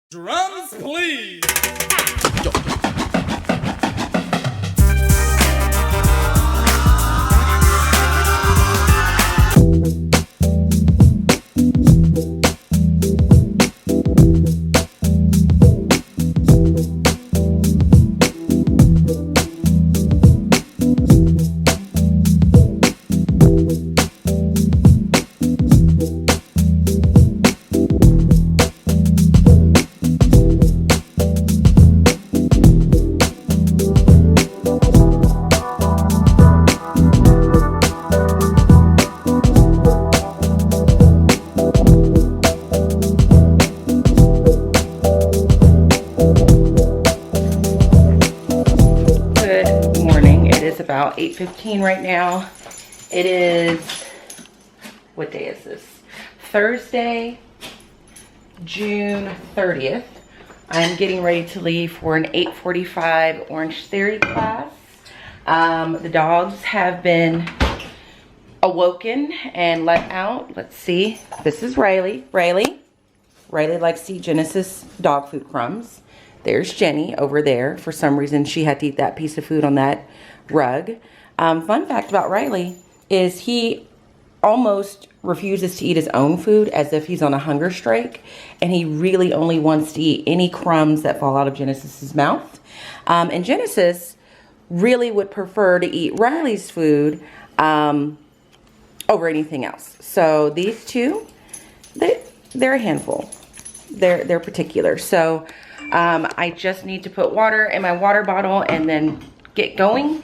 Drums, please. About 8:15 right now. It is, what day is this? Thursday, June 30th. I'm getting ready to leave for an 8:45 Orange Theory class. The dogs have been awoken and let out. Let's see. This is Riley. Riley likes to eat Genesis dog food crumbs. There's Jenny over there. For some reason, she had to eat that piece of food on that rug. Fun fact about Riley is he almost refuses to eat his own food as if he's on a hunger strike, and he really only wants to eat any crumbs that fall out of Genesis's mouth. And Genesis really would prefer to eat Riley's food over anything else. So these two, they're a handful. They're particular. So I just need to put water in my water bottle and then get going.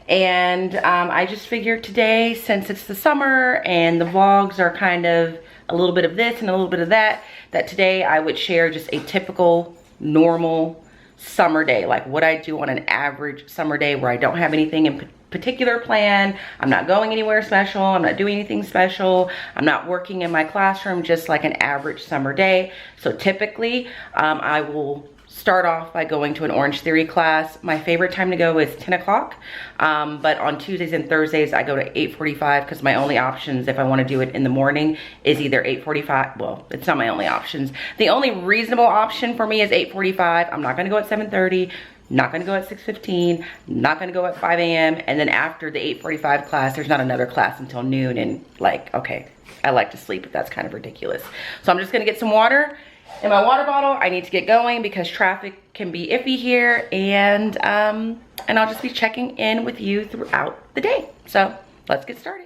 And I just figured today, since it's the summer and the vlogs are kind of a little bit of this and a little bit of that, that today I would share just a typical normal summer day, like what I do on an average summer day where I don't have anything in particular plan. I'm not going anywhere special. I'm not doing anything special. I'm not working in my classroom, just like an average summer day. So typically I will start off by going to an Orange Theory class. My favorite time to go is 10 o'clock. But on Tuesdays and Thursdays, I go to 8:45 because my only options, if I want to do it in the morning, is either 8:45. Well, it's not my only options. The only reasonable option for me is 8:45. I'm not going to go at 7:30. Not going to go at 6:15. Not going to go at 5 a.m. And then after the 8:45 class, there's not another class until noon. And like, okay, I like to sleep, but that's kind of ridiculous. So I'm just going to get some water in my water bottle. I need to get going because traffic can be iffy here, and I'll just be checking in with you throughout the day. So let's get started.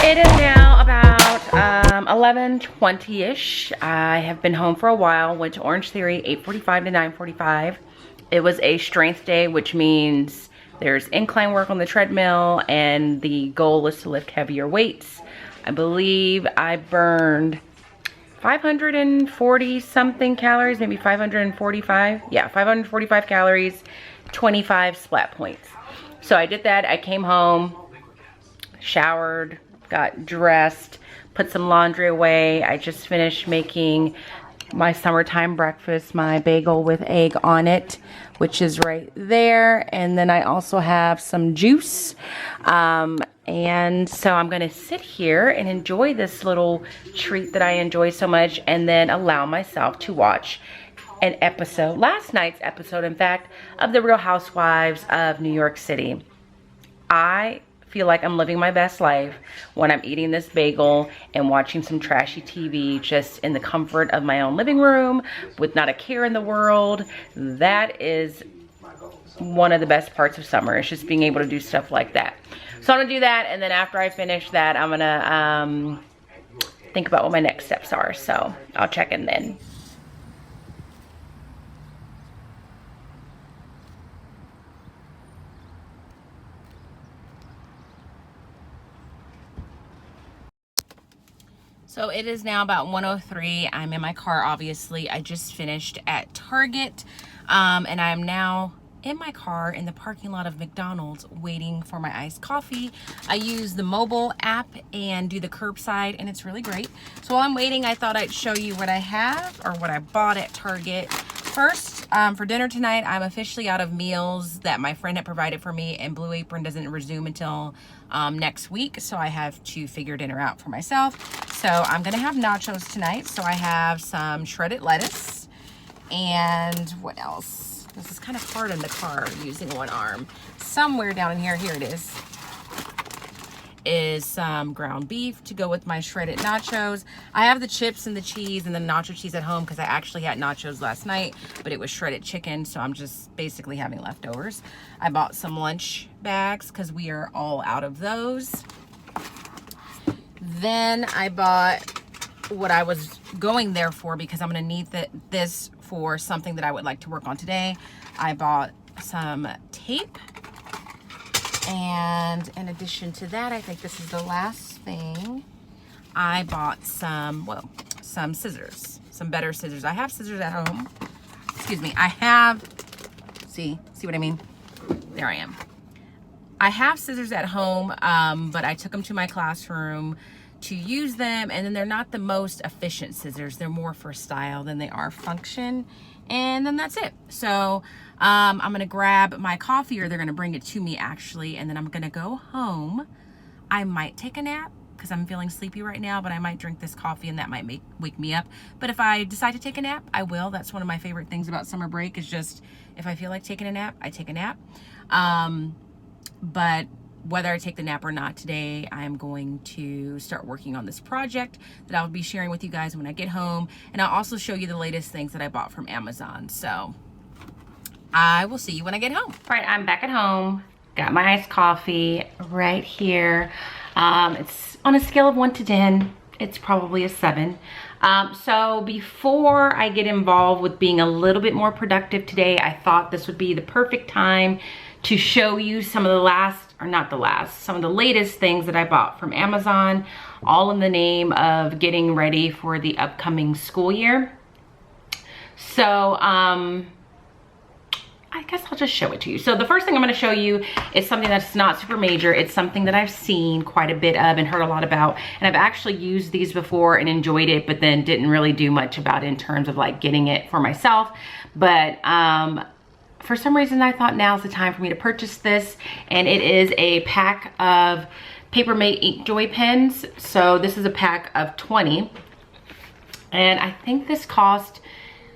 It is now about 11:20-ish. I have been home for a while. Went to Orange Theory 8:45 to 9:45. It was a strength day, which means there's incline work on the treadmill, and the goal is to lift heavier weights. I believe I burned 540 something calories, maybe 545. Yeah, 545 calories, 25 splat points. So I did that. I came home, showered, got dressed, put some laundry away. I just finished making my summertime breakfast, my bagel with egg on it, which is right there. And then I also have some juice. And so I'm gonna sit here and enjoy this little treat that I enjoy so much, and then allow myself to watch an episode, last night's episode, in fact, of The Real Housewives of New York City. I feel like I'm living my best life when I'm eating this bagel and watching some trashy TV just in the comfort of my own living room with not a care in the world. That is one of the best parts of summer. It's just being able to do stuff like that. So I'm gonna do that, and then after I finish that, I'm gonna think about what my next steps are. So I'll check in then. So it is now about 1:03. I'm in my car, obviously. I just finished at Target, and I'm now in my car in the parking lot of McDonald's waiting for my iced coffee. I use the mobile app and do the curbside, and it's really great. So while I'm waiting, I thought I'd show you what I have or what I bought at Target. First, for dinner tonight, I'm officially out of meals that my friend had provided for me, and Blue Apron doesn't resume until next week, so I have to figure dinner out for myself. So I'm gonna have nachos tonight. So I have some shredded lettuce, and what else? This is kind of hard in the car using one arm. Somewhere down in here, here it is some ground beef to go with my shredded nachos. I have the chips and the cheese and the nacho cheese at home because I actually had nachos last night, but it was shredded chicken, so I'm just basically having leftovers. I bought some lunch bags because we are all out of those. Then I bought what I was going there for because I'm going to need this for something that I would like to work on today. I bought some tape. And in addition to that, I think this is the last thing. I bought some scissors, some better scissors. I have scissors at home. Excuse me. I have, see what I mean? There I am. I have scissors at home, but I took them to my classroom to use them, and then they're not the most efficient scissors. They're more for style than they are function. And then that's it. So I'm gonna grab my coffee, or they're gonna bring it to me actually, and then I'm gonna go home. I might take a nap because I'm feeling sleepy right now, but I might drink this coffee and that might wake me up. But if I decide to take a nap, I will. That's one of my favorite things about summer break, is just if I feel like taking a nap, I take a nap. But whether I take the nap or not today, I'm going to start working on this project that I'll be sharing with you guys when I get home. And I'll also show you the latest things that I bought from Amazon. So I will see you when I get home. All right, I'm back at home. Got my iced coffee right here. It's on a scale of 1 to 10. It's probably a 7. So before I get involved with being a little bit more productive today, I thought this would be the perfect time to show you some of some of the latest things that I bought from Amazon, all in the name of getting ready for the upcoming school year. So I guess I'll just show it to you. So the first thing I'm gonna show you is something that's not super major. It's something that I've seen quite a bit of and heard a lot about. And I've actually used these before and enjoyed it, but then didn't really do much about it in terms of like getting it for myself. But for some reason, I thought now's the time for me to purchase this, and it is a pack of Paper Mate Ink Joy pens. So this is a pack of 20, and I think this cost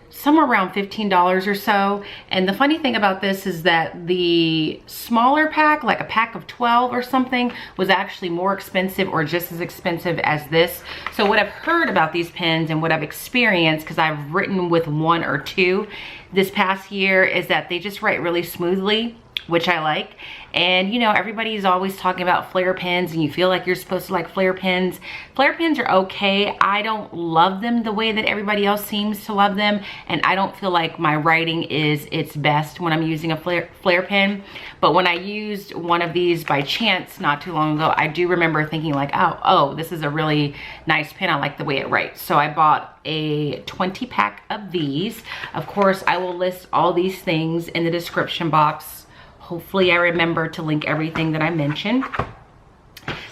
somewhere around $15 or so. And the funny thing about this is that the smaller pack, like a pack of 12 or something, was actually more expensive or just as expensive as this. So what I've heard about these pens and what I've experienced, because I've written with 1 or 2 this past year, is that they just write really smoothly, which I like. And you know, everybody's always talking about flare pens, and you feel like you're supposed to like flare pens. Flare pens are okay. I don't love them the way that everybody else seems to love them, and I don't feel like my writing is its best when I'm using a flare pen. But when I used one of these by chance not too long ago, I do remember thinking like, oh, this is a really nice pen. I like the way it writes. So I bought a 20 pack of these. Of course, I will list all these things in the description box. Hopefully I remember to link everything that I mentioned.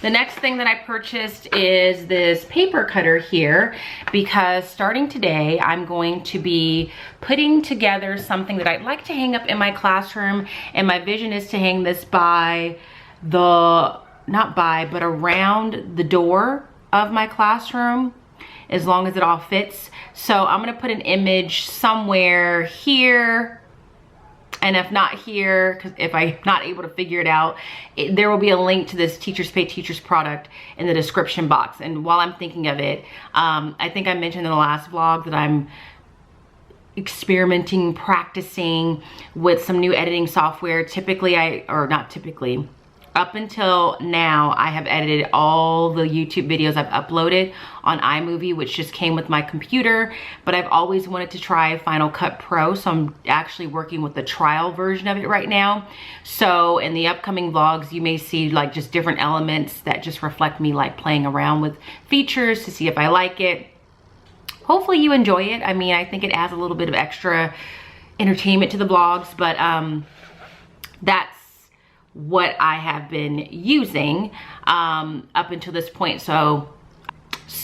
The next thing that I purchased is this paper cutter here, because starting today, I'm going to be putting together something that I'd like to hang up in my classroom. And my vision is to hang this but around the door of my classroom, as long as it all fits. So I'm gonna put an image somewhere here, and if not here, because if I'm not able to figure it out, there will be a link to this Teachers Pay Teachers product in the description box. And while I'm thinking of it, I think I mentioned in the last vlog that I'm practicing with some new editing software. up until now, I have edited all the YouTube videos I've uploaded on iMovie, which just came with my computer, but I've always wanted to try Final Cut Pro, so I'm actually working with the trial version of it right now. So in the upcoming vlogs, you may see like just different elements that just reflect me like playing around with features to see if I like it. Hopefully you enjoy it. I mean, I think it adds a little bit of extra entertainment to the vlogs, but that's what I have been using up until this point. So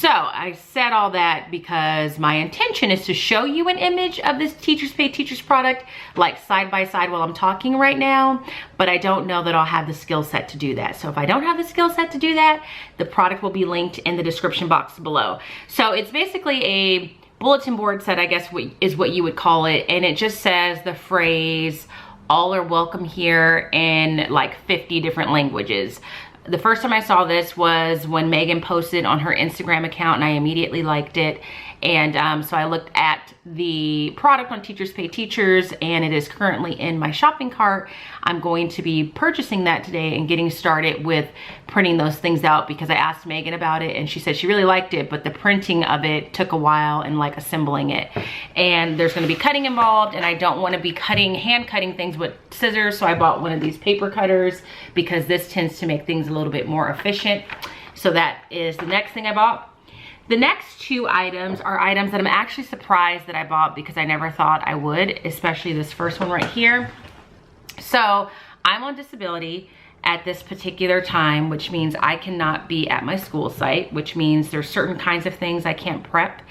I said all that because my intention is to show you an image of this Teachers Pay Teachers product, like side by side while I'm talking right now, but I don't know that I'll have the skill set to do that. So if I don't have the skill set to do that, the product will be linked in the description box below. So it's basically a bulletin board set, I guess is what you would call it, and it just says the phrase, "All are welcome here," in like 50 different languages. The first time I saw this was when Megan posted on her Instagram account, and I immediately liked it. And so I looked at the product on Teachers Pay Teachers, and it is currently in my shopping cart. I'm going to be purchasing that today and getting started with printing those things out, because I asked Megan about it and she said she really liked it, but the printing of it took a while, and like assembling it. And there's gonna be cutting involved, and I don't wanna be hand cutting things with scissors, so I bought one of these paper cutters because this tends to make things a little bit more efficient. So that is the next thing I bought. The next two items are items that I'm actually surprised that I bought because I never thought I would, especially this first one right here. So I'm on disability at this particular time, which means I cannot be at my school site, which means there's certain kinds of things I can't prep.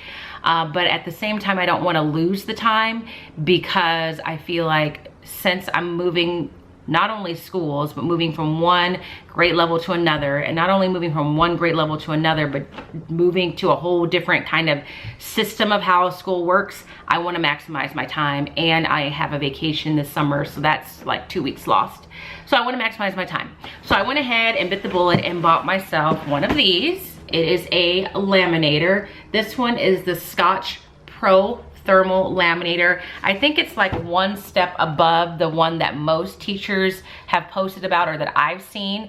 But at the same time, I don't want to lose the time, because I feel like since I'm moving not only schools, but moving from one grade level to another, and not only moving from one grade level to another, but moving to a whole different kind of system of how school works, I want to maximize my time. And I have a vacation this summer, so that's like 2 weeks lost. So I want to maximize my time. So I went ahead and bit the bullet and bought myself one of these. It is a laminator. This one is the Scotch Pro thermal laminator. I think it's like one step above the one that most teachers have posted about, or that I've seen.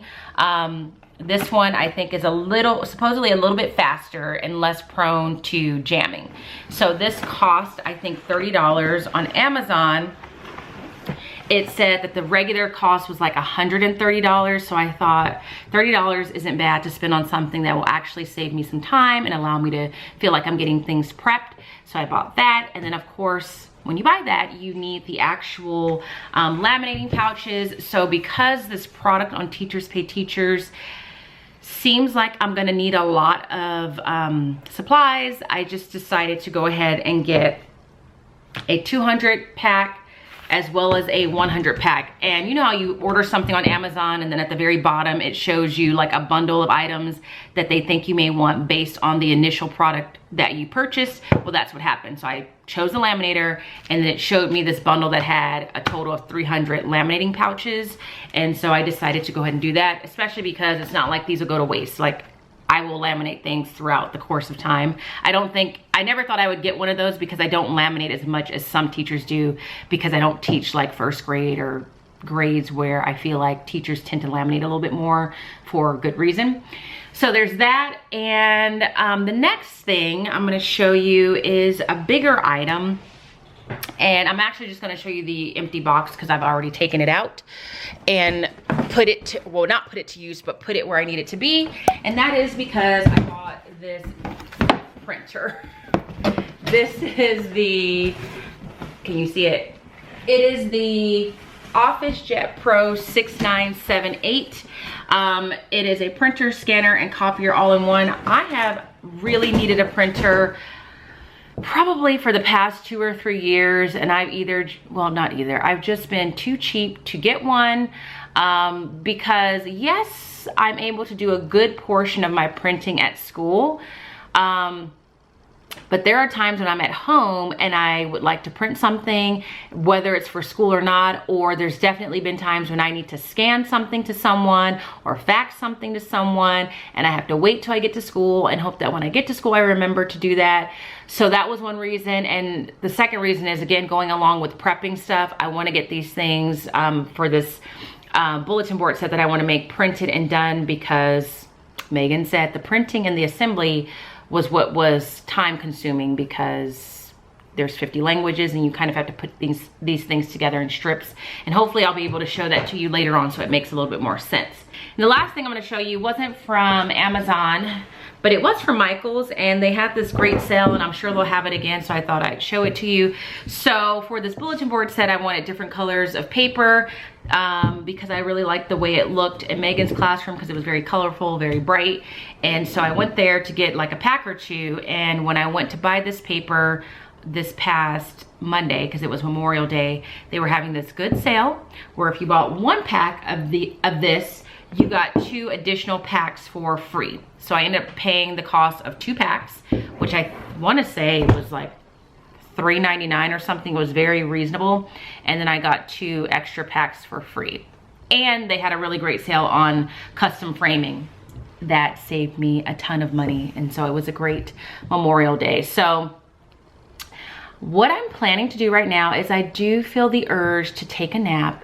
This one I think is supposedly a little bit faster and less prone to jamming. So this cost, I think, $30 on Amazon. It said that the regular cost was like $130, so I thought $30 isn't bad to spend on something that will actually save me some time and allow me to feel like I'm getting things prepped. So I bought that, and then of course, when you buy that, you need the actual laminating pouches. So because this product on Teachers Pay Teachers seems like I'm gonna need a lot of supplies, I just decided to go ahead and get a 200 pack as well as a 100 pack. And you know how you order something on Amazon and then at the very bottom it shows you like a bundle of items that they think you may want based on the initial product that you purchased? Well, that's what happened. So I chose the laminator, and then it showed me this bundle that had a total of 300 laminating pouches. And so I decided to go ahead and do that, especially because it's not like these will go to waste. Like, I will laminate things throughout the course of time. I never thought I would get one of those because I don't laminate as much as some teachers do, because I don't teach like first grade or grades where I feel like teachers tend to laminate a little bit more for good reason. So there's that. And the next thing I'm gonna show you is a bigger item. And I'm actually just gonna show you the empty box because I've already taken it out and put it to, well, not put it to use, but put it where I need it to be. And that is because I bought this printer. This is the, can you see it? It is the OfficeJet Pro 6978. It is a printer, scanner, and copier all in one. I have really needed a printer probably for the past 2 or 3 years, and I've just been too cheap to get one, because yes, I'm able to do a good portion of my printing at school, but there are times when I'm at home and I would like to print something, whether it's for school or not, or there's definitely been times when I need to scan something to someone or fax something to someone, and I have to wait till I get to school and hope that when I get to school I remember to do that. So that was one reason. And the second reason is, again, going along with prepping stuff. I want to get these things for this bulletin board set that I want to make printed and done, because Megan said the printing and the assembly was what was time consuming, because there's 50 languages and you kind of have to put these things together in strips. And hopefully I'll be able to show that to you later on so it makes a little bit more sense. And the last thing I'm going to show you wasn't from Amazon, but it was from Michael's, and they had this great sale, and I'm sure they'll have it again, so I thought I'd show it to you. So for this bulletin board set, I wanted different colors of paper because I really liked the way it looked in Megan's classroom, because it was very colorful, very bright. And so I went there to get like a pack or two, and when I went to buy this paper this past Monday, because it was Memorial Day, they were having this good sale where if you bought one pack of this, you got 2 additional packs for free. So I ended up paying the cost of 2 packs, which I want to say was like $3.99 or something. It was very reasonable. And then I got 2 extra packs for free. And they had a really great sale on custom framing that saved me a ton of money. And so it was a great Memorial Day. So what I'm planning to do right now is I do feel the urge to take a nap.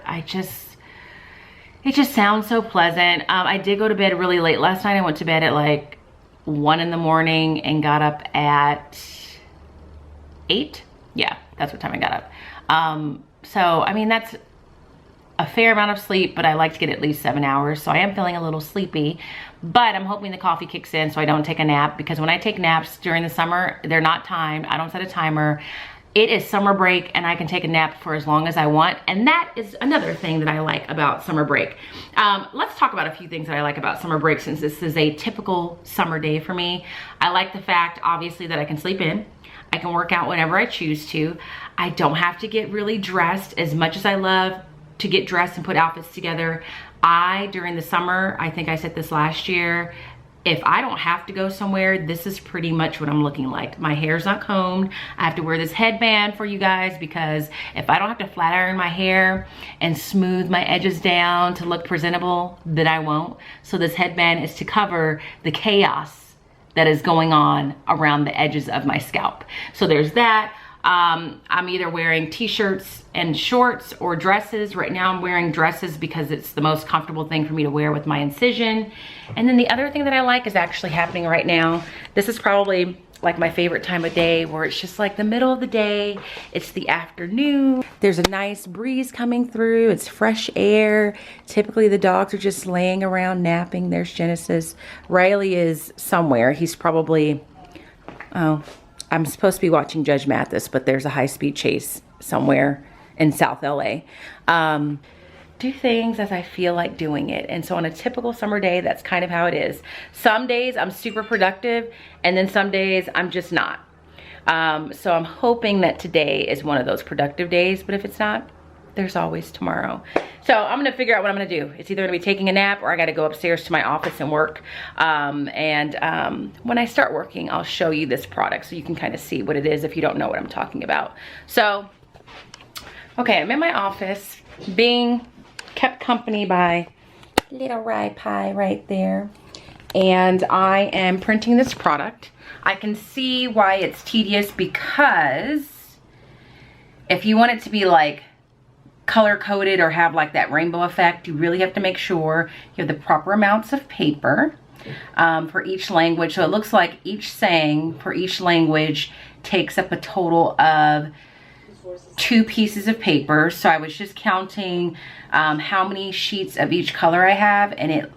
It just sounds so pleasant. I did go to bed really late last night. I went to bed at like 1 in the morning and got up at 8. Yeah, that's what time I got up. So, I mean, that's a fair amount of sleep, but I like to get at least 7 hours. So I am feeling a little sleepy, but I'm hoping the coffee kicks in so I don't take a nap, because when I take naps during the summer, they're not timed. I don't set a timer. It is summer break and I can take a nap for as long as I want. And that is another thing that I like about summer break. Let's talk about a few things that I like about summer break, since this is a typical summer day for me. I like the fact, obviously, that I can sleep in. I can work out whenever I choose to. I don't have to get really dressed. As much as I love to get dressed and put outfits together, during the summer, I think I said this last year, if I don't have to go somewhere, this is pretty much what I'm looking like. My hair's not combed. I have to wear this headband for you guys, because if I don't have to flat iron my hair and smooth my edges down to look presentable, then I won't. So this headband is to cover the chaos that is going on around the edges of my scalp. So there's that. I'm either wearing t-shirts and shorts or dresses. Right now I'm wearing dresses because it's the most comfortable thing for me to wear with my incision. And then the other thing that I like is actually happening right now. This is probably like my favorite time of day, where it's just like the middle of the day. It's the afternoon. There's a nice breeze coming through. It's fresh air. Typically the dogs are just laying around napping. There's Genesis. Riley is somewhere. He's probably, oh, I'm supposed to be watching Judge Mathis, but there's a high-speed chase somewhere in South LA. Do things as I feel like doing it. And so on a typical summer day, that's kind of how it is. Some days I'm super productive, and then some days I'm just not. So I'm hoping that today is one of those productive days, but if it's not, there's always tomorrow. So I'm gonna figure out what I'm gonna do. It's either gonna be taking a nap, or I gotta go upstairs to my office and work. When I start working, I'll show you this product so you can kind of see what it is if you don't know what I'm talking about. So, okay, I'm in my office being kept company by little Rye Pie right there. And I am printing this product. I can see why it's tedious, because if you want it to be like color coded or have like that rainbow effect, you really have to make sure you have the proper amounts of paper for each language. So it looks like each saying for each language takes up a total of 2 pieces of paper. So I was just counting how many sheets of each color I have, and it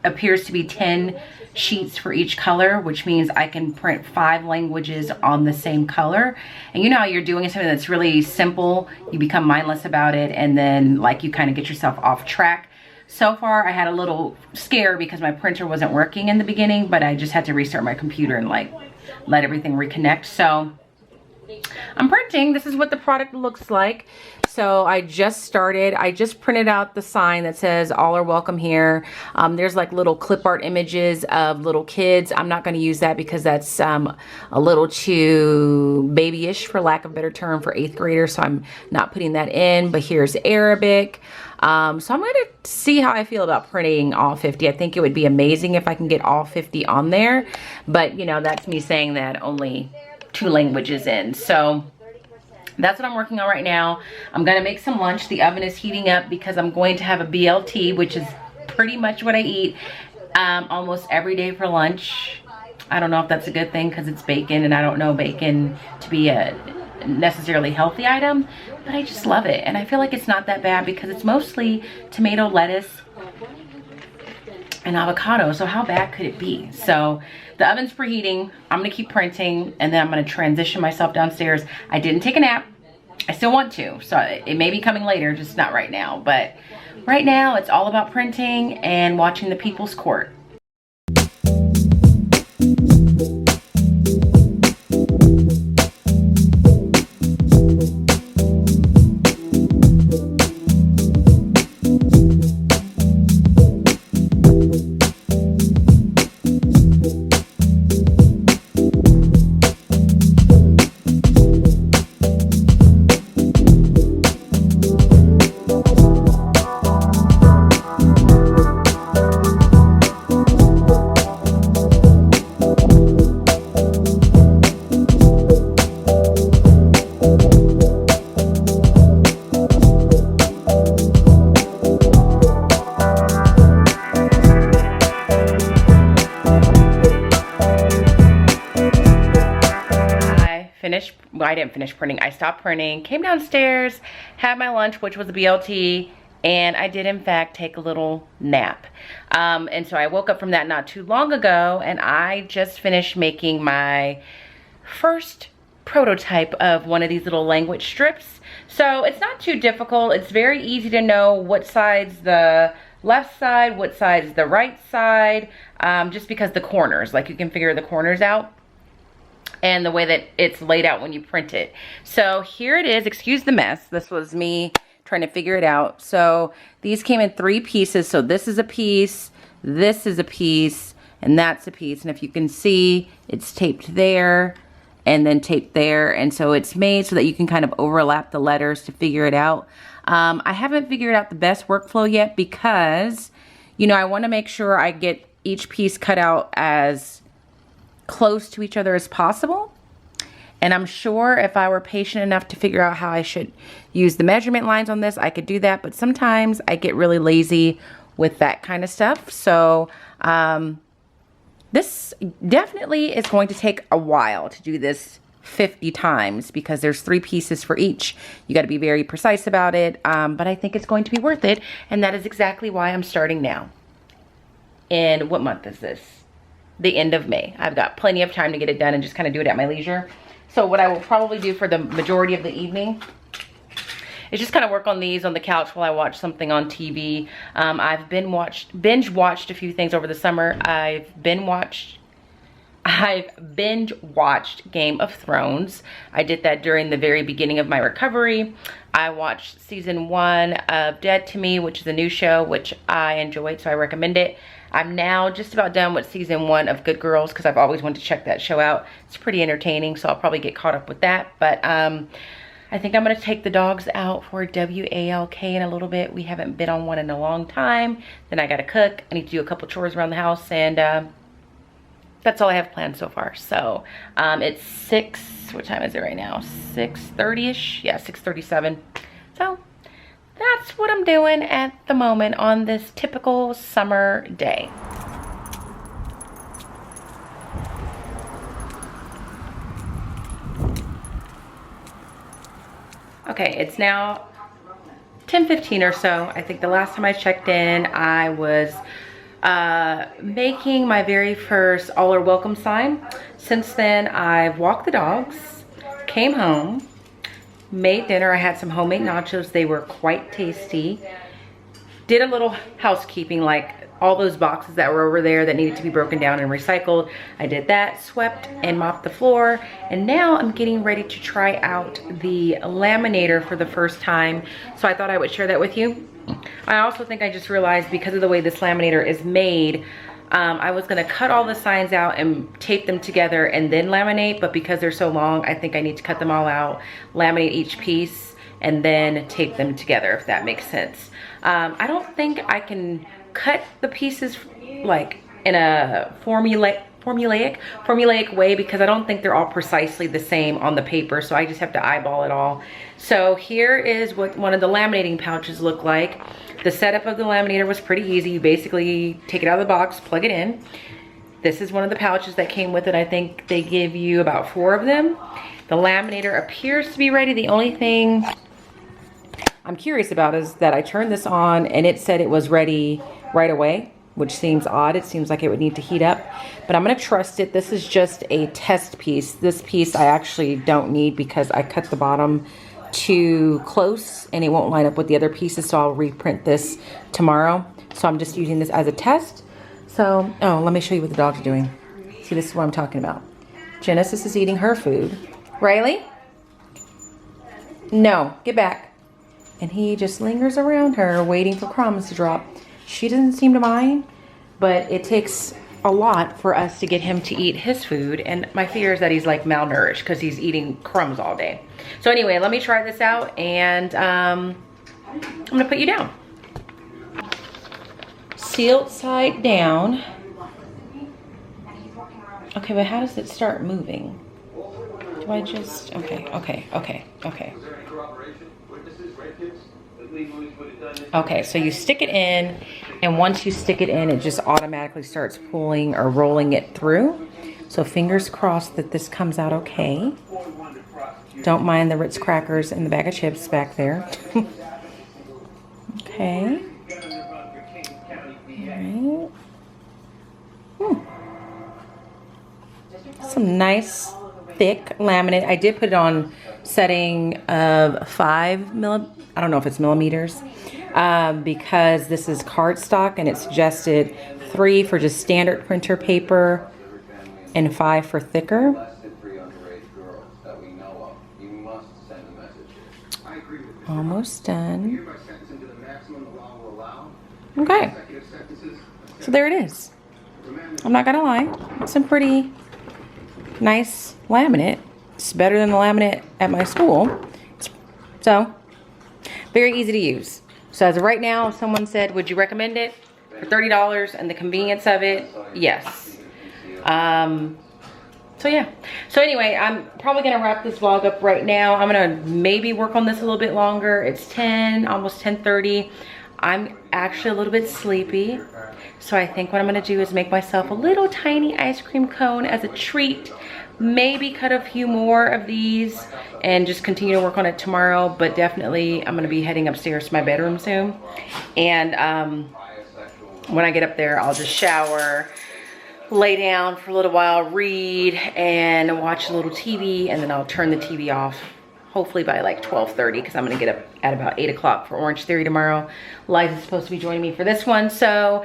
appears to be 10 sheets for each color, which means I can print 5 languages on the same color. And you know how you're doing something that's really simple, you become mindless about it, and then like you kind of get yourself off track. So far I had a little scare because my printer wasn't working in the beginning, but I just had to restart my computer and like let everything reconnect. So I'm printing. This is what the product looks like. So I just started. I just printed out the sign that says all are welcome here. There's like little clip art images of little kids. I'm not going to use that because that's a little too babyish, for lack of a better term, for 8th graders. So I'm not putting that in. But here's Arabic. So I'm going to see how I feel about printing all 50. I think it would be amazing if I can get all 50 on there. But, you know, that's me saying that only 2 languages in. So That's what I'm working on right now. I'm gonna make some lunch. The oven is heating up because I'm going to have a BLT, which is pretty much what I eat almost every day for lunch. I don't know if that's a good thing because it's bacon, and I don't know bacon to be a necessarily healthy item, but I just love it. And I feel like it's not that bad because it's mostly tomato, lettuce, and avocado. So how bad could it be? So the oven's preheating. I'm gonna keep printing, and then I'm gonna transition myself downstairs. I didn't take a nap. I still want to, so it may be coming later, just not right now. But right now it's all about printing and watching the people's court. Well, I didn't finish printing. I stopped printing, came downstairs, had my lunch, which was a BLT, and I did in fact take a little nap. And so I woke up from that not too long ago, and I just finished making my first prototype of one of these little language strips. So it's not too difficult. It's very easy to know what side's the left side, what side's the right side, just because the corners, like you can figure the corners out, and the way that it's laid out when you print it. So here it is. Excuse the mess. This was me trying to figure it out. So these came in 3 pieces. So this is a piece, this is a piece, and that's a piece. And if you can see, it's taped there and then taped there. And so it's made so that you can kind of overlap the letters to figure it out. I haven't figured out the best workflow yet because, you know, I want to make sure I get each piece cut out as close to each other as possible. And I'm sure if I were patient enough to figure out how I should use the measurement lines on this, I could do that. But sometimes I get really lazy with that kind of stuff. So this definitely is going to take a while to do this 50 times because there's 3 pieces for each. You got to be very precise about it. But I think it's going to be worth it. And that is exactly why I'm starting now. And what month is this? The end of May. I've got plenty of time to get it done and just kind of do it at my leisure. So what I will probably do for the majority of the evening is just kind of work on these on the couch while I watch something on TV. I've binge watched a few things over the summer. I've binge watched Game of Thrones. I did that during the very beginning of my recovery. I watched season 1 of Dead to Me, which is a new show, which I enjoyed, so I recommend it. I'm now just about done with season 1 of Good Girls because I've always wanted to check that show out. It's pretty entertaining, so I'll probably get caught up with that. But I think I'm going to take the dogs out for WALK in a little bit. We haven't been on one in a long time. Then I got to cook. I need to do a couple chores around the house, and that's all I have planned so far. So it's 6, what time is it right now? 6:30ish? Yeah, 6:37. So that's what I'm doing at the moment on this typical summer day. Okay, it's now 10:15 or so. I think the last time I checked in, I was making my very first all are welcome sign. Since then, I've walked the dogs, came home, made dinner. I had some homemade nachos. They were quite tasty. Did a little housekeeping, like all those boxes that were over there that needed to be broken down and recycled. I did that, swept and mopped the floor. And now I'm getting ready to try out the laminator for the first time. So I thought I would share that with you. I also think I just realized because of the way this laminator is made, I was gonna cut all the signs out and tape them together and then laminate, but because they're so long, I think I need to cut them all out, laminate each piece, and then tape them together, if that makes sense. I don't think I can cut the pieces like in a formulaic way, because I don't think they're all precisely the same on the paper, so I just have to eyeball it all. So here is what one of the laminating pouches look like. The setup of the laminator was pretty easy. You basically take it out of the box, plug it in. This is one of the pouches that came with it. I think they give you about 4 of them. The laminator appears to be ready. The only thing I'm curious about is that I turned this on and it said it was ready right away, which seems odd. It seems like it would need to heat up, but I'm gonna trust it. This is just a test piece. This piece I actually don't need because I cut the bottom too close and it won't line up with the other pieces, so I'll reprint this tomorrow. So I'm just using this as a test. So, oh, let me show you what the dogs are doing. See, this is what I'm talking about. Genesis is eating her food. Riley? No, get back. And he just lingers around her waiting for crumbs to drop. She doesn't seem to mind, but it takes a lot for us to get him to eat his food, and my fear is that he's like malnourished because he's eating crumbs all day. So anyway, let me try this out, and I'm gonna put you down. Sealed side down. Okay, but how does it start moving? Do I just, okay. Okay, so you stick it in, and once you stick it in, it just automatically starts pulling or rolling it through. So fingers crossed that this comes out okay. Don't mind the Ritz crackers and the bag of chips back there. Okay. All right. Some nice thick laminate. I did put it on setting of 5 I don't know if it's millimeters, because this is cardstock and it suggested 3 for just standard printer paper and 5 for thicker. Almost done. Okay, so there it is. I'm not gonna lie, it's some pretty nice laminate. It's better than the laminate at my school. So, very easy to use. So as of right now, someone said, would you recommend it for $30 and the convenience of it? Yes. So yeah. So anyway, I'm probably gonna wrap this vlog up right now. I'm gonna maybe work on this a little bit longer. It's 10, almost 10:30. I'm actually a little bit sleepy. So I think what I'm gonna do is make myself a little tiny ice cream cone as a treat. Maybe cut a few more of these and just continue to work on it tomorrow, but definitely I'm gonna be heading upstairs to my bedroom soon. And when I get up there, I'll just shower, lay down for a little while, read, and watch a little TV, and then I'll turn the TV off hopefully by like 12:30, because I'm gonna get up at about 8 o'clock for Orange Theory tomorrow. Liza's supposed to be joining me for this one. So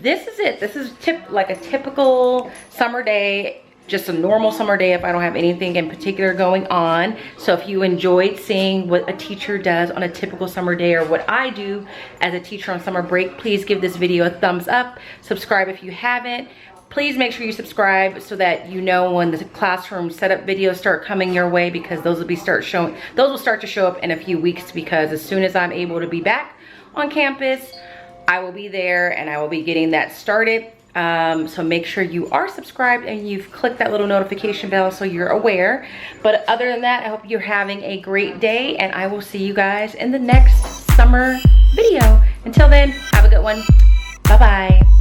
this is it. This is like a typical summer day, just a normal summer day if I don't have anything in particular going on. So if you enjoyed seeing what a teacher does on a typical summer day, or what I do as a teacher on summer break, please give this video a thumbs up. Subscribe if you haven't. Please make sure you subscribe so that you know when the classroom setup videos start coming your way, because those will start to show up in a few weeks, because as soon as I'm able to be back on campus, I will be there and I will be getting that started. So make sure you are subscribed and you've clicked that little notification bell so you're aware. But other than that, I hope you're having a great day, and I will see you guys in the next summer video. Until then, have a good one. Bye-bye.